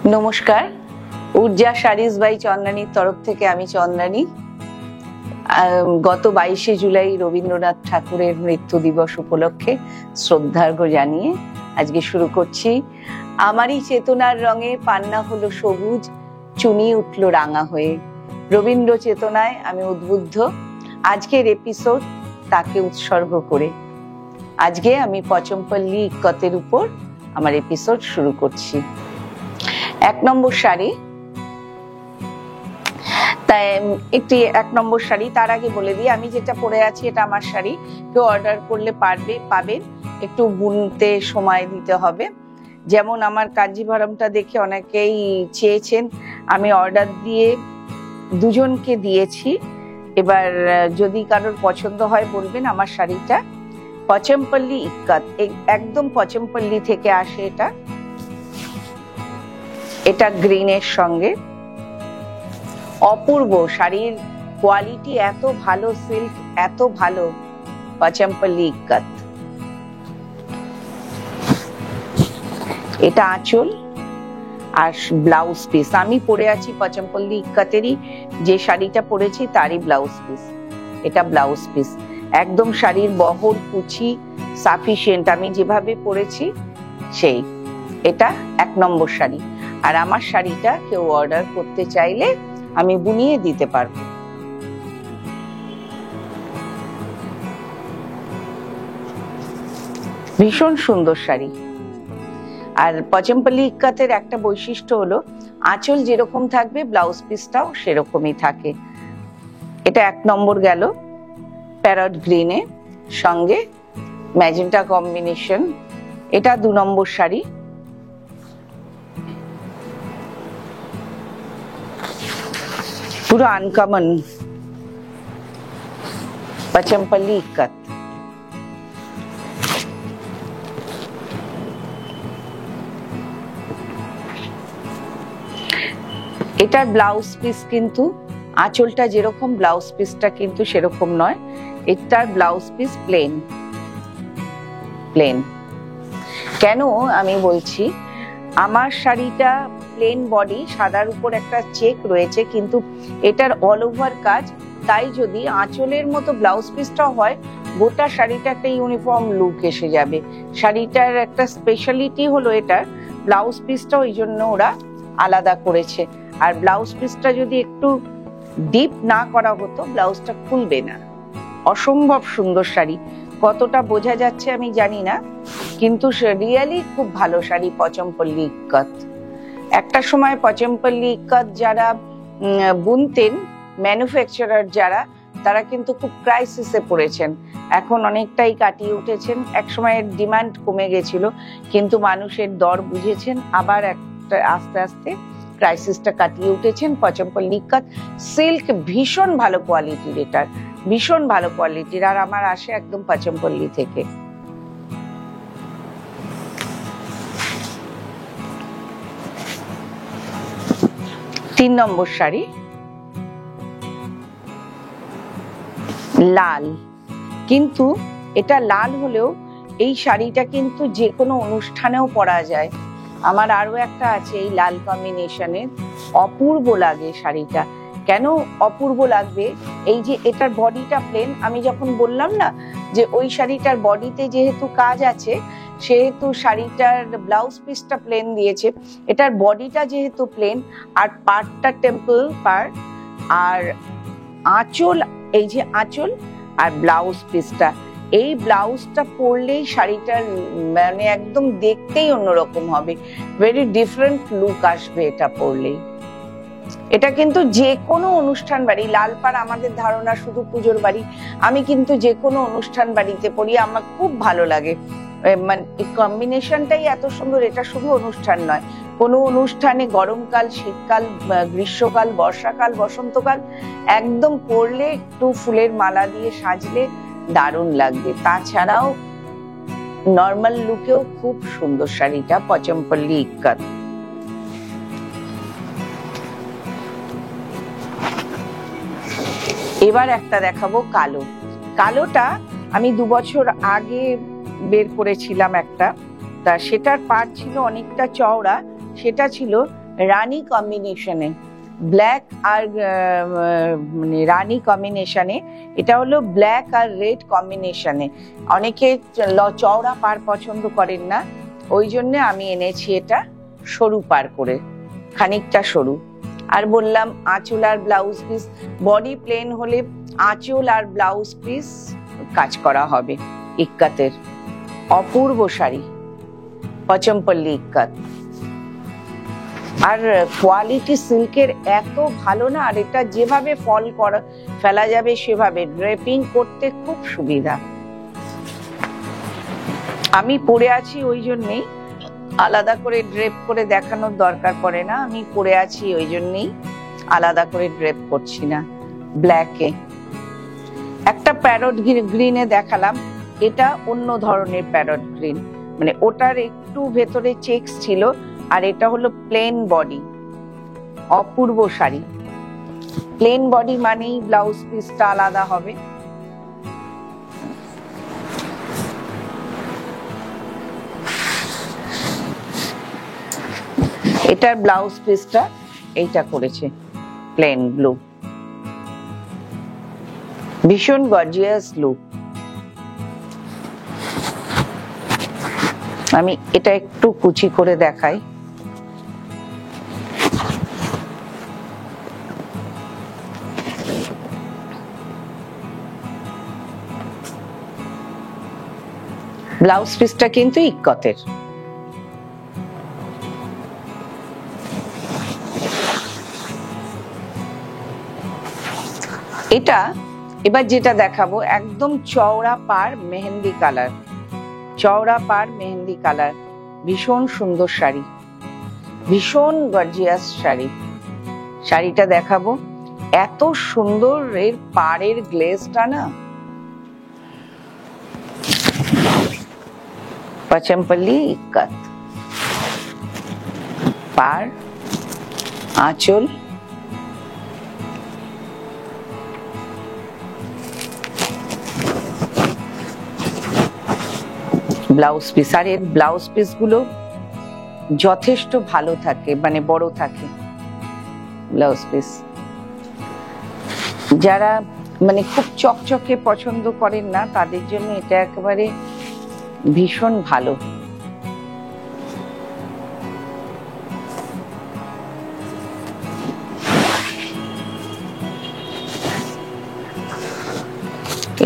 নমস্কার, ঊর্জা saris by চন্দ্রানীর তরফ থেকে আমি চন্দ্রানী। গত 22শে জুলাই রবীন্দ্রনাথ ঠাকুরের মৃত্যু দিবস উপলক্ষে শ্রদ্ধার্ঘ জানিয়ে আজকে শুরু করছি। আমারই চেতনার রঙে পান্না হলো সবুজ, চুনি উঠল রাঙা হয়ে। রবীন্দ্র চেতনায় আমি উদ্বুদ্ধ। আজকের এপিসোড তাকে উৎসর্গ করে। আজকে আমি পচমপল্লী ইক্কতের উপর আমার এপিসোড শুরু করছি। 1 নম্বর শাড়ি, তাই একটি 1 নম্বর শাড়ি। তার আগে বলে দিই, আমি যেটা পরে আছি এটা আমার শাড়ি। কেউ অর্ডার করলে পাবেন, একটু বুনতে সময় দিতে হবে। যেমন আমার কাঞ্জিভারমটা দেখে অনেকেই চেয়েছেন, আমি অর্ডার দিয়ে দুজনকে দিয়েছি। এবার যদি কারোর পছন্দ হয় বলবেন। আমার শাড়িটা পচমপল্লী ইক্কত, একদম পচমপল্লী থেকে আসে। এটা গ্রিনের সঙ্গে অপূর্ব। শাড়ির কোয়ালিটি এত ভালো, সিল্ক এত ভালো। পচমপল্লী ইক্কত। এটা আঁচল আর ব্লাউজ পিস। আমি পরে আছি পচমপল্লী ইক্কতেরই, যে শাড়িটা পরেছি তারই ব্লাউজ পিস। এটা ব্লাউজ পিস, একদম শাড়ির বহর কুচি সাফিসিয়েন্ট, আমি যেভাবে পরেছি সেই। এটা 1 নম্বর শাড়ি। আর আমার শাড়িটা কেউ অর্ডার করতে চাইলে আমি বুনিয়ে দিতে পারবো। ভীষণ সুন্দর শাড়ি। আর পচমপল্লী ইক্কতের একটা বৈশিষ্ট্য হলো আঁচল যেরকম থাকবে ব্লাউজ পিসটাও সেরকমই থাকে। এটা 1 নম্বর গেল, প্যারট গ্রিনে সঙ্গে ম্যাজেন্টা কম্বিনেশন। এটা 2 নম্বর শাড়ি। পুরো আনকমন পচমপল্লী ইক্কত। এটার ব্লাউজ পিস কিন্তু আঁচলটা যেরকম, ব্লাউজ পিসটা কিন্তু সেরকম নয়। এটার ব্লাউজ পিস প্লেন। কেন আমি বলছি, আমার শাড়িটা প্লেন বডি, সাদার উপর একটা চেক রয়েছে, কিন্তু এটার অল ওভার কাজ। তাই যদি আঁচলের মতো ব্লাউজ পিসটাও হয়, গোটা শাড়িটা একটা ইউনিফর্ম লুক এসে যাবে। শাড়িটার একটা স্পেশালিটি হলো এটার ব্লাউজ পিসটা, ওই জন্য ওরা আলাদা করেছে। আর ব্লাউজ পিসটা যদি একটু ডিপ না করা হতো, ব্লাউজটা খুলবে না। অসম্ভব সুন্দর শাড়ি। কতটা বোঝা যাচ্ছে আমি জানি না, কিন্তু রিয়েলি খুব ভালো শাড়ি পচমপল্লী ইক্কত। একটা সময় পচমপল্লী ইক্কত যারা বুনতেন, ম্যানুফ্যাকচারার যারা, তারা কিন্তু খুব ক্রাইসিসে পড়েছেন। এখন অনেকটাই কাটিয়ে উঠেছেন। এক সময়ের ডিমান্ড কমে গেছিল, কিন্তু মানুষের দর বুঝেছেন, আবার একটা আস্তে আস্তে ক্রাইসিসটা কাটিয়ে উঠেছেন। পচমপল্লী ইক্কত সিল্ক ভীষণ ভালো কোয়ালিটির, এটার ভীষণ ভালো কোয়ালিটির। আর আমার আসে একদম পচমপল্লী থেকে। তিন নম্বর শাড়ি, লাল। কিন্তু এটা লাল হলেও এই শাড়িটা কিন্তু যে কোনো অনুষ্ঠানেও পরা যায়। আমার আরো একটা আছে এই লাল কম্বিনেশনের, অপূর্ব লাগে শাড়িটা। কেন অপূর্ব লাগবে? এই যে এটার বডিটা প্লেন, আমি যখন বললাম না যে ওই শাড়িটার বডিতে যেহেতু কাজ আছে, সেহেতু শাড়িটার ব্লাউজ পিসটা প্লেন দিয়েছে। এটার বডিটা যেহেতু প্লেন, আর পার্টটা টেম্পল পার্ট, আর আঁচল, এই যে আঁচল আর ব্লাউজ পিসটা, এই ব্লাউজটা পরলেই শাড়িটার মানে একদম দেখতেই অন্যরকম হবে। ভেরি ডিফারেন্ট লুক আসবে এটা পরলেই। এটা কিন্তু যে কোনো অনুষ্ঠান বাড়ি, লালপাড় আমাদের ধারণা শুধু পুজোর বাড়ি, আমি কিন্তু যে কোনো অনুষ্ঠান বাড়িতে পরি, আমার খুব ভালো লাগে। মানে এই কম্বিনেশনটাই এত সুন্দর। এটা শুধু অনুষ্ঠান নয়, কোনো অনুষ্ঠানে গরমকাল, শীতকাল, গ্রীষ্মকাল, বর্ষাকাল, বসন্তকাল, একদম পরলে একটু ফুলের মালা দিয়ে সাজলে দারুণ লাগবে। তাছাড়াও নর্মাল লুকেও খুব সুন্দর শাড়িটা পচমপল্লী ইক্কত। এবার একটা দেখাবো কালো। কালোটা আমি 2 বছর আগে বের করেছিলাম একটা, তা সেটার পাট ছিল অনেকটা চওড়া, সেটা ছিল রানী কম্বিনেশনে, ব্ল্যাক আর মানে রানী কম্বিনেশনে, এটা হলো ব্ল্যাক আর রেড কম্বিনেশনে। অনেকে চওড়া পাড় পছন্দ করেন না, ওই জন্য আমি এনেছি এটা সরু পাড় করে, খানিকটা সরু। আর বললাম আঁচল আর ব্লাউজ পিস, বডি প্লেন হলে আঁচল আর ব্লাউজ পিস কাজ করা হবে ইক্কাতের। অপূর্ব শাড়ি, পচমপল্লী ইক্কাত। আর কোয়ালিটি সিল্কের এত ভালো না, আর এটা যেভাবে ফল করা ফেলা যাবে সেভাবে ড্রেপিং করতে খুব সুবিধা। আমি পরে আছি ওই জন্যেই আলাদা করে ড্রেপ করে দেখানোর দরকার পড়ে না, আমি পরে আছি ওই জন্যেই আলাদা করে ড্রেপ করছি না। ব্ল্যাকে একটা প্যারট গ্রিনে দেখালাম, এটা অন্য ধরনের প্যারট গ্রিন, মানে ওটার একটু ভেতরে চেকস ছিল, আর এটা হলো প্লেন বডি। অপূর্ব শাড়ি। প্লেন বডি মানেই ব্লাউজ পিসটা আলাদা হবে। এটার ব্লাউজ পিসটা এইটা করেছে প্লেন ব্লু, ভীষণ গর্জিয়াস লুক। আমি এটা একটু কুচি করে দেখাই। ব্লাউজ পিসটা কিন্তু ইক্কতের। এটা এবার যেটা দেখাবো একদম চওড়া পাড় মেহেন্দি কালার, চওড়া পাড় মেহেন্দি কালার, ভীষণ সুন্দর শাড়ি, ভীষণ গর্জিয়াস শাড়ি। শাড়িটা দেখাবো, এত সুন্দর এর পাড়ের গ্লেজটা না। পচমপল্লী ইক্কাত, পাড়, আঁচল, ব্লাউজ পিস। আর এর ব্লাউজ পিস গুলো যথেষ্ট ভালো থাকে, মানে বড় থাকে ব্লাউজ পিস। যারা মানে খুব চকচকে পছন্দ করেন না, তাদের জন্য এটা একেবারে ভীষণ ভালো।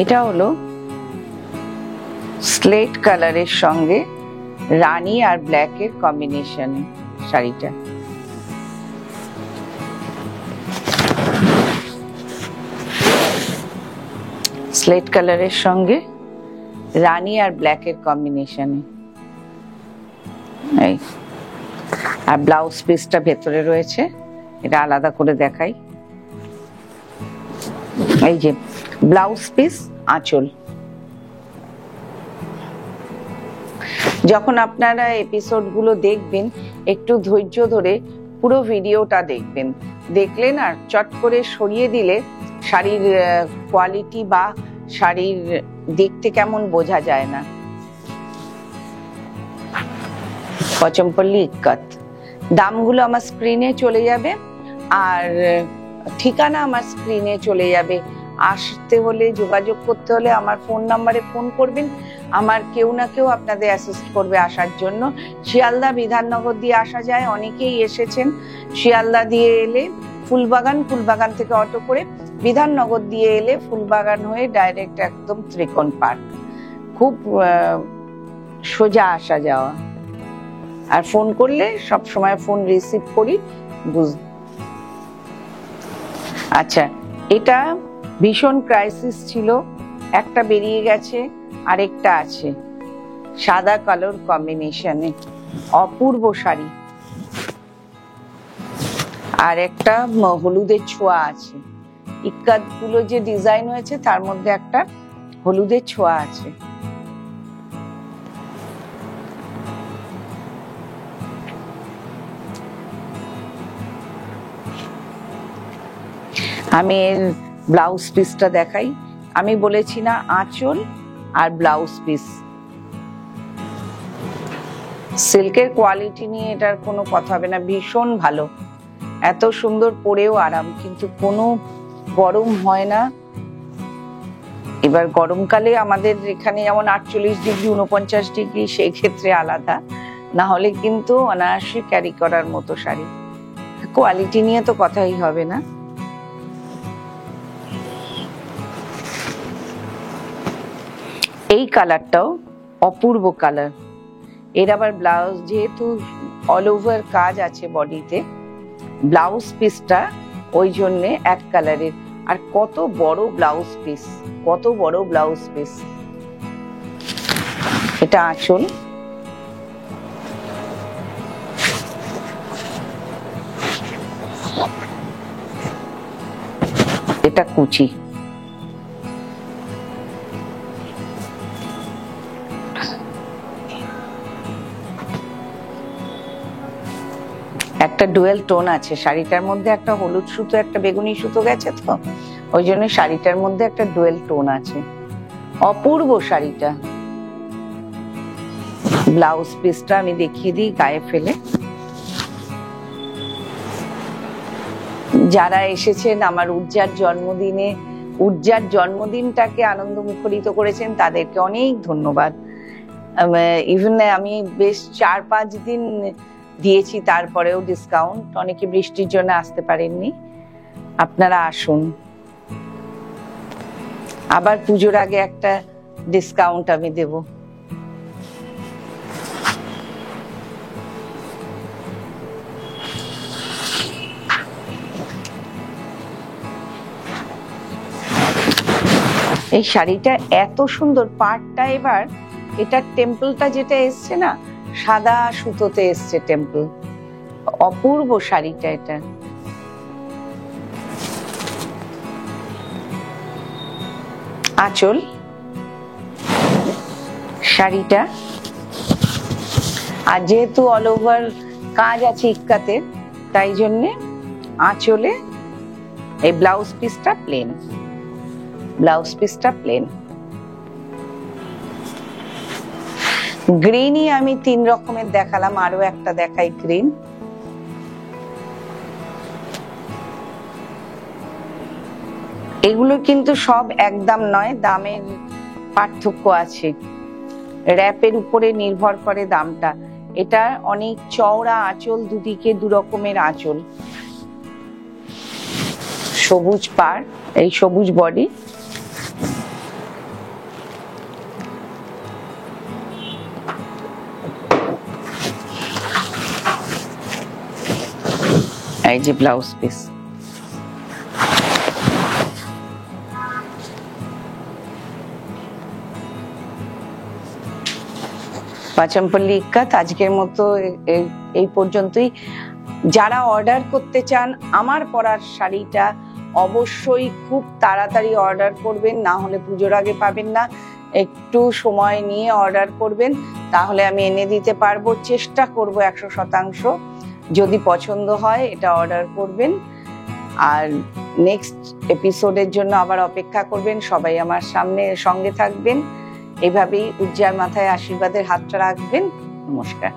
এটা হলো স্লেট কালারের সঙ্গে রানী আর ব্ল্যাকের কম্বিনেশন শাড়িটা। স্লেট কালারের সঙ্গে রানী আর ব্ল্যাকের কম্বিনেশনে, এই। আর ব্লাউজ পিসটা ভেতরে রয়েছে, এটা আলাদা করে দেখাই। এই যে ব্লাউজ পিস, আঁচল। যখন আপনারা এপিসোড গুলো দেখবেন, একটু ধৈর্য ধরে পুরো ভিডিওটা দেখবেন। দেখলে না চট করে সরিয়ে দিলে শাড়ির কোয়ালিটি বা শাড়ির দেখতে কেমন বোঝা যায় না। পচমপল্লী ইক্কাত। দামগুলো আমার স্ক্রিনে চলে যাবে, আর ঠিকানা আমার স্ক্রিনে চলে যাবে। আসতে হলে, যোগাযোগ করতে হলে আমার ফোন নাম্বারে ফোন করবেন, আমার কেউ না কেউ আপনাদের অ্যাসিস্ট করবে আসার জন্য। শিয়ালদা বিধাননগর দিয়ে আসা যায়, অনেকেই এসেছেন। শিয়ালদা দিয়ে এলে ফুলবাগান, ফুলবাগান থেকে অটো করে বিধাননগর দিয়ে এলে ফুলবাগান হয়ে ডাইরেক্ট একদম ত্রিকোণ পার্ক, খুব সোজা আসা যাওয়া। আর ফোন করলে সব সময় ফোন রিসিভ করি। আচ্ছা, এটা ভীষণ ক্রাইসিস ছিল, একটা বেরিয়ে গেছে, আরেকটা আছে সাদা কালোর কম্বিনেশনে, অপূর্ব শাড়ি। আর একটা হলুদের ছোঁয়া আছে, ইক্কাত গুলো যে ডিজাইন হয়েছে তার মধ্যে একটা হলুদের ছোঁয়া আছে। আমি এর ব্লাউজ পিসটা দেখাই। আমি বলেছি না আঁচল আর ব্লাউজ পিস, সিল্কের কোয়ালিটি নিয়ে এটার কোনো কথা হবে না, ভীষণ ভালো, এত সুন্দর পরেও আরাম, কিন্তু কোনো গরম হয় না। এবার গরমকালে আমাদের এখানে যেমন 48 ডিগ্রি 49 ডিগ্রি, সেই ক্ষেত্রে আলাদা, না হলে কিন্তু অনায়াসে ক্যারি করার মতো শাড়ি। কোয়ালিটি নিয়ে তো কথাই হবে না। এই কালারটাও অপূর্ব কালার। এর আবার ব্লাউজ, যেহেতু অল ওভার কাজ আছে বডিতে, ব্লাউজ পিসটা ওই জন্যে এক কালারের। আর কত বড় ব্লাউজ পিস, কত বড় ব্লাউজ পিস। এটা আঁচল, এটা কুচি। একটা ডুয়েল টোন আছে শাড়িটার মধ্যে, একটা হলুদ সুতো একটা বেগুনি সুতো গেছে, তো ওই জন্য শাড়িটার মধ্যে একটা ডুয়েল টোন আছে। অপূর্ব শাড়িটা। ব্লাউজ পিসটা আমি দেখিয়ে দিই গায়ে ফেলে। যারা এসেছেন আমার উজ্জার জন্মদিনে, উজ্জার জন্মদিনটাকে আনন্দ মুখরিত করেছেন, তাদেরকে অনেক ধন্যবাদ। ইভেন আমি বেশ 4-5 দিন দিয়েছি, তারপরেও ডিসকাউন্ট, অনেকে বৃষ্টির জন্য আসতে পারেননি। আপনারা আসুন, আবার পুজোর আগে একটা ডিসকাউন্ট আমি দেব। এই শাড়িটা এত সুন্দর, পাড়টা এবার এটা টেম্পলটা যেটা এসছে না, সাদা সুতোতে এসছে টেম্পল। অপূর্ব শাড়িটা। এটা আঁচল শাড়িটা, আর যেহেতু অল ওভার কাজ আছে ইক্কাতে, তাই জন্যে আঁচলে এই ব্লাউজ পিসটা প্লেন, ব্লাউজ পিসটা প্লেন। গ্রিনই আমি 3 রকমের দেখালাম, আরো একটা দেখাই গ্রিন। এগুলো কিন্তু সব একদম নয়, দামের পার্থক্য আছে, র‍্যাপের উপরে নির্ভর করে দামটা। এটা অনেক চওড়া আঁচল, দুদিকে 2 রকমের আঁচল, সবুজ পাড়, এই সবুজ বডি। এই যে ব্লাউজ পিস। পাঁচমপল্লী ইক্কাত আজকের মতো এই পর্যন্তই। যারা অর্ডার করতে চান আমার পরার শাড়িটা, অবশ্যই খুব তাড়াতাড়ি অর্ডার করবেন, না হলে পুজোর আগে পাবেন না। একটু সময় নিয়ে অর্ডার করবেন, তাহলে আমি এনে দিতে পারবো, চেষ্টা করব 100%। যদি পছন্দ হয় এটা অর্ডার করবেন, আর নেক্সট এপিসোডের জন্য আবার অপেক্ষা করবেন। সবাই আমার সঙ্গে থাকবেন, এভাবেই উজ্জার মাথায় আশীর্বাদের হাতটা রাখবেন। নমস্কার।